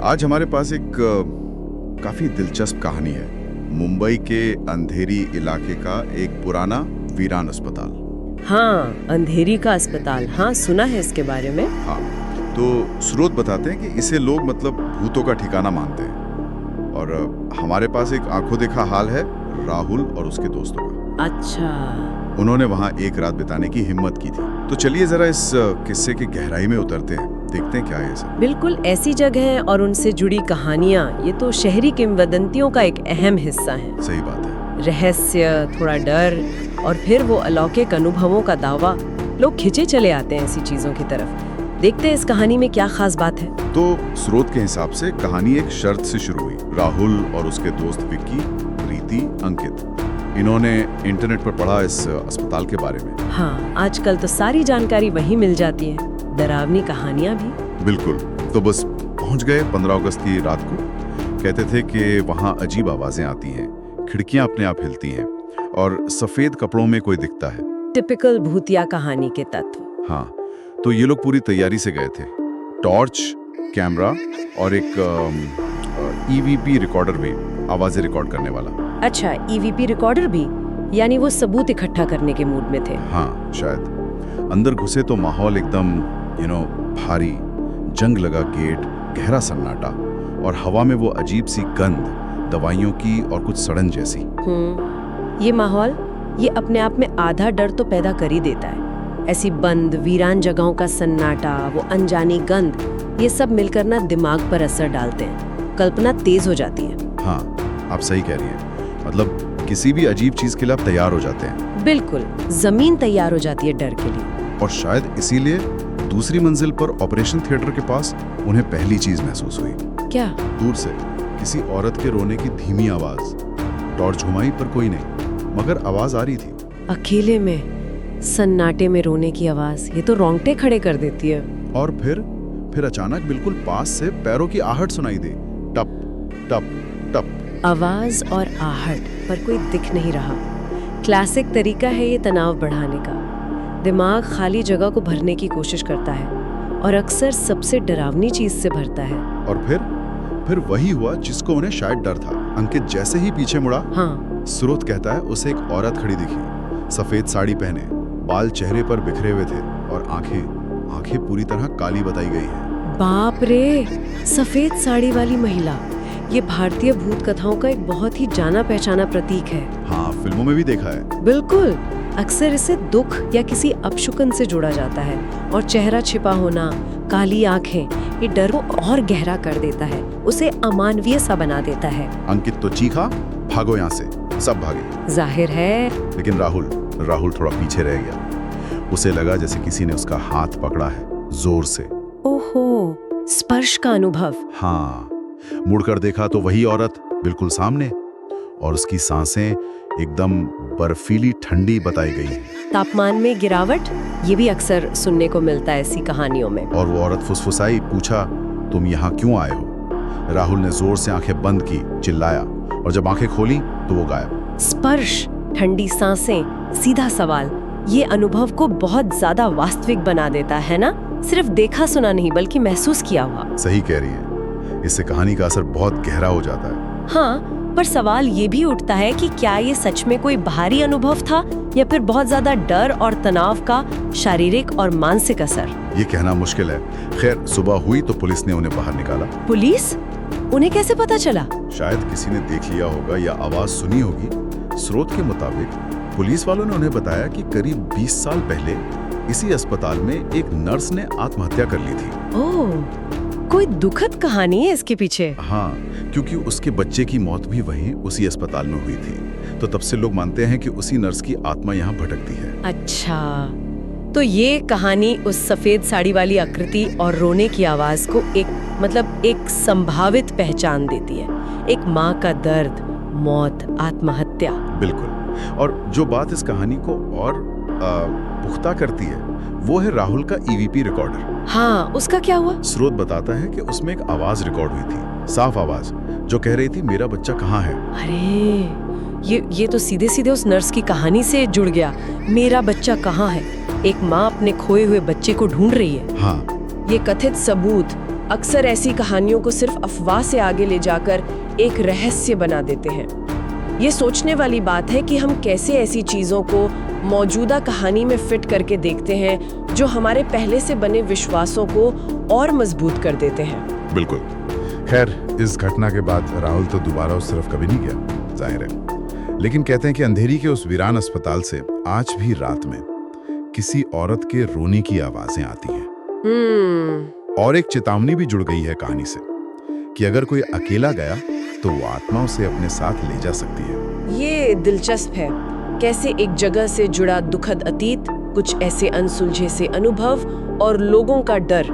आज हमारे पास एक काफी दिलचस्प कहानी है। मुंबई के अंधेरी इलाके का एक पुराना वीरान अस्पताल। हाँ, अंधेरी का अस्पताल। हाँ, सुना है इसके बारे में। हाँ, तो स्रोत बताते हैं कि इसे लोग मतलब भूतों का ठिकाना मानते हैं। और हमारे पास एक आंखों देखा हाल है राहुल और उसके दोस्तों का। अच्छा। उन्होंने वहाँ एक रात बिताने की हिम्मत की थी। तो चलिए जरा इस किस्से की गहराई में उतरते हैं, देखते हैं क्या है ऐसा। बिल्कुल, ऐसी जगह और उनसे जुड़ी कहानियाँ ये तो शहरी किंवदंतियों का एक अहम हिस्सा है। सही बात है। रहस्य, थोड़ा डर और फिर वो अलौकिक अनुभवों का दावा, लोग खिंचे चले आते हैं ऐसी चीजों की तरफ। देखते हैं इस कहानी में क्या खास बात है। तो स्रोत के हिसाब से कहानी एक शर्त से शुरू हुई। राहुल और उसके दोस्त विक्की, प्रीति, अंकित, इन्होंने इंटरनेट पर पढ़ा इस अस्पताल के बारे में। हाँ, आजकल तो सारी जानकारी वहीं मिल जाती है, डरावनी कहानियाँ भी। बिल्कुल। तो बस पहुंच गए 15 अगस्त की रात को। कहते थे कि वहाँ अजीब आवाजें आती हैं, खिड़कियां अपने आप हिलती हैं और सफेद कपड़ों में कोई दिखता है। टिपिकल भूतिया कहानी के तत्व। हाँ, तो ये लोग पूरी तैयारी से गए थे। टॉर्च, कैमरा और एक ईवीपी रिकॉर्डर भी, आवाजें रिकॉर्ड करने वाला। अच्छा, ईवीपी रिकॉर्डर भी, यानी वो सबूत इकट्ठा करने के मूड में थे। हाँ, शायद। अंदर घुसे तो माहौल एकदम भारी, जंग लगा गेट, गहरा सन्नाटा और हवा में वो अजीब सी गंध, दवाइयों की और कुछ सड़न जैसी। ये माहौल, ये अपने आप में आधा डर तो पैदा कर ही देता है। ऐसी बंद वीरान जगहों का सन्नाटा, वो अनजानी गंध, ये सब मिलकर ना दिमाग पर असर डालते हैं। कल्पना तेज हो जाती है। हाँ, आप सही कह रही हैं। मतलब किसी भी अजीब चीज के लिए आप तैयार हो जाते हैं। बिल्कुल, जमीन तैयार हो जाती है डर के लिए। और शायद इसीलिए दूसरी मंजिल पर ऑपरेशन थिएटर के पास उन्हें पहली चीज महसूस हुई। क्या? दूर से किसी औरत के रोने की धीमी आवाज। टॉर्च घुमाई पर कोई नहीं, मगर आवाज आ रही थी। अकेले में सन्नाटे में रोने की आवाज, ये तो रोंगटे खड़े कर देती है। और फिर अचानक बिल्कुल पास से पैरों की आहट सुनाई दी। टप टप टप। आवाज और आहट, पर कोई दिख नहीं रहा। क्लासिक तरीका है ये तनाव बढ़ाने का। दिमाग खाली जगह को भरने की कोशिश करता है और अक्सर सबसे डरावनी चीज से भरता है। और फिर वही हुआ जिसको उन्हें शायद डर था। अंकित जैसे ही पीछे मुड़ा, हाँ, स्रोत कहता है उसे एक औरत खड़ी दिखी। सफेद साड़ी पहने, बाल चेहरे पर बिखरे हुए थे और आंखें पूरी तरह काली बताई गई है। बाप रे, सफेद साड़ी वाली महिला, ये भारतीय भूत कथाओं का एक बहुत ही जाना पहचाना प्रतीक है। हाँ, फिल्मों में भी देखा है। बिल्कुल, अक्सर इसे दुख या किसी अपशुकन से जोड़ा जाता है। और चेहरा छिपा होना, काली आंखें, ये डर को और गहरा कर देता है, उसे अमानवीय सा बना देता है। अंकित तो चीखा, भागो यहाँ से। सब भागे। जाहिर है। लेकिन राहुल थोड़ा पीछे रह गया। उसे लगा जैसे किसी ने उसका हाथ पकड़ा है जोर से। ओहो, स्पर्श का अनुभव। हाँ, मुड़कर देखा तो वही औरत बिल्कुल सामने, और उसकी सांसें एकदम बर्फीली ठंडी बताई गई है। तापमान में गिरावट, ये भी अक्सर सुनने को मिलता है ऐसी कहानियों में। और वो औरत फुसफुसाई, पूछा तुम यहाँ क्यों आए हो? राहुल ने जोर से आंखें बंद की, चिल्लाया, और जब आंखें खोली तो वो गायब। स्पर्श, ठंडी सांसें, सीधा सवाल, ये अनुभव को बहुत ज्यादा वास्तविक बना देता है ना? सिर्फ देखा सुना नहीं, बल्कि महसूस किया हुआ। सही कह रही है। इससे कहानी का असर बहुत गहरा हो जाता है। हाँ, पर सवाल ये भी उठता है कि क्या ये सच में कोई बाहरी अनुभव था या फिर बहुत ज्यादा डर और तनाव का शारीरिक और मानसिक असर? ये कहना मुश्किल है। खैर, सुबह हुई तो पुलिस ने उन्हें बाहर निकाला। पुलिस? उन्हें कैसे पता चला? शायद किसी ने देख लिया होगा या आवाज सुनी होगी। स्रोत के मुताबिक पुलिस वालों ने उन्हें बताया कि करीब 20 साल पहले इसी अस्पताल में एक नर्स ने आत्महत्या कर ली थी। ओह, कोई दुखद कहानी है इसके पीछे। हाँ, क्योंकि उसके बच्चे की मौत भी वहीं उसी अस्पताल में हुई थी। तो तब से लोग मानते हैं कि उसी नर्स की आत्मा यहाँ भटकती है। अच्छा, तो ये कहानी उस सफेद साड़ी वाली आकृति और रोने की आवाज को एक संभावित पहचान देती है। एक माँ का दर्द, मौत, आत्महत्या। बिल्कुल। और जो बात इस कहानी को और पुख्ता करती है वो है राहुल का ईवीपी रिकॉर्डर। हाँ, उसका क्या हुआ? स्रोत बताता है कि उसमें एक आवाज रिकॉर्ड हुई थी, साफ आवाज, जो कह रही थी मेरा बच्चा कहाँ है। अरे, ये तो सीधे सीधे उस नर्स की कहानी से जुड़ गया। मेरा बच्चा कहाँ है? एक माँ अपने खोए हुए बच्चे को ढूंढ रही है। हाँ, ये कथित सबूत अक्सर ऐसी कहानियों को सिर्फ अफवाह से आगे ले जाकर एक रहस्य बना देते हैं। ये सोचने वाली बात है कि हम कैसे ऐसी चीजों को मौजूदा कहानी में फिट करके देखते हैं जो हमारे पहले से बने विश्वासों को और मजबूत कर देते हैं। बिल्कुल। खैर, इस घटना के बाद राहुल तो दोबारा उस तरफ कभी नहीं गया, जाहिर है। लेकिन कहते हैं कि अंधेरी के उस वीरान अस्पताल से आज भी रात में किसी औरत के रोने की आवाजें आती हैं। और एक चेतावनी भी जुड़ गई है कहानी से कि अगर कोई अकेला गया तो वो आत्मा उसे अपने साथ ले जा सकती है। ये दिलचस्प है, कैसे एक जगह से जुड़ा दुखद अतीत, कुछ ऐसे अनसुलझे से अनुभव और लोगों का डर,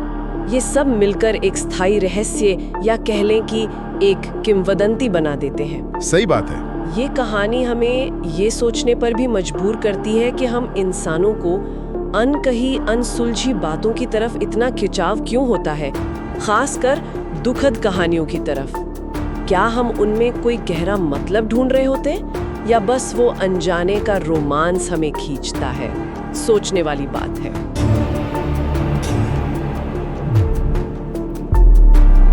ये सब मिलकर एक स्थायी रहस्य या कह लें कि एक किंवदंती बना देते हैं। सही बात है। ये कहानी हमें ये सोचने पर भी मजबूर करती है कि हम इंसानों को अनकही अनसुलझी बातों की तरफ इतना खिंचाव क्यों होता है, खासकर दुखद कहानियों की तरफ। क्या हम उनमें कोई गहरा मतलब ढूंढ रहे होते या बस वो अनजाने का रोमांस हमें खींचता है? सोचने वाली बात है।